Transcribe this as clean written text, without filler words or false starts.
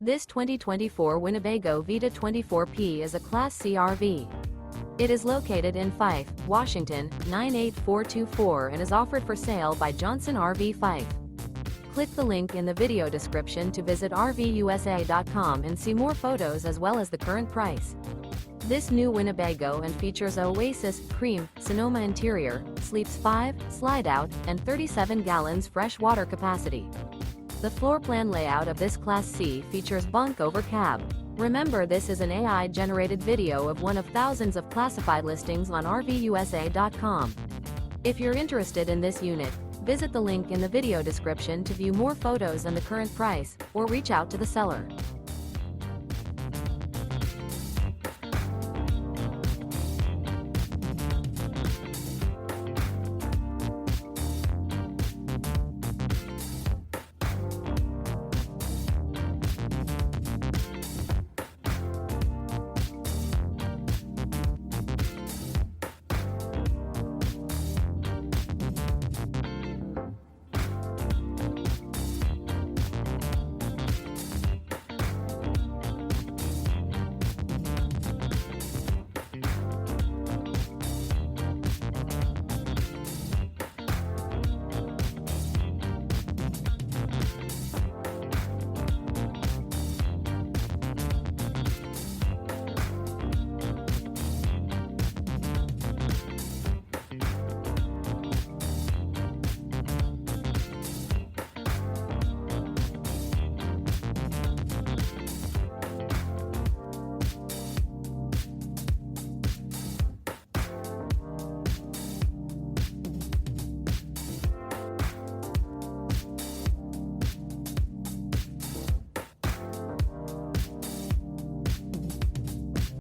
This 2024 Winnebago Vita 24P is a Class C RV. It is located in Fife, Washington, 98424 and is offered for sale by Johnson RV Fife. Click the link in the video description to visit RVUSA.com and see more photos as well as the current price. This new Winnebago and features OASIS, cream, SONOMA interior, sleeps 5, slide-out, and 37 gallons fresh water capacity. The floor plan layout of this Class C features Bunk Over Cab. Remember, this is an AI-generated video of one of thousands of classified listings on RVUSA.com. If you're interested in this unit, visit the link in the video description to view more photos and the current price, or reach out to the seller.